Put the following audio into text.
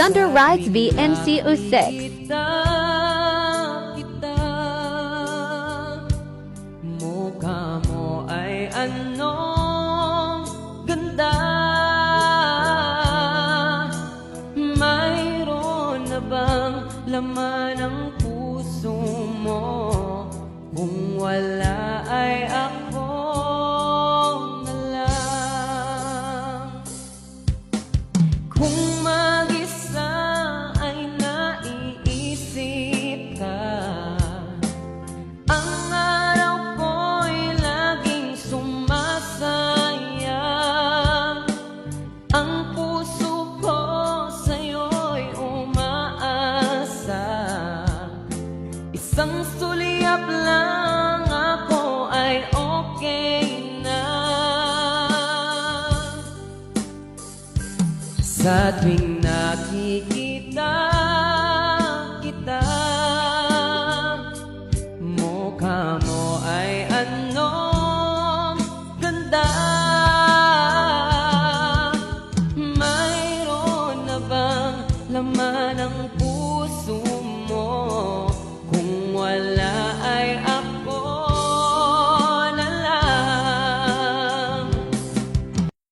Thunder Rides VMC06. Kita, mukha mo ay anong ganda. Mayroon na bang laman ang puso mo? Kung wala ay ako na lang. Kung mag-isa ay naiisip ka, ang araw ko'y laging sumasayang. Ang puso ko sa'yo'y umaasa. Isang sulyap lang ako ay okay na. Sa tuwing nakikita kita, mukha mo ay anong ganda. Mayroon na bang laman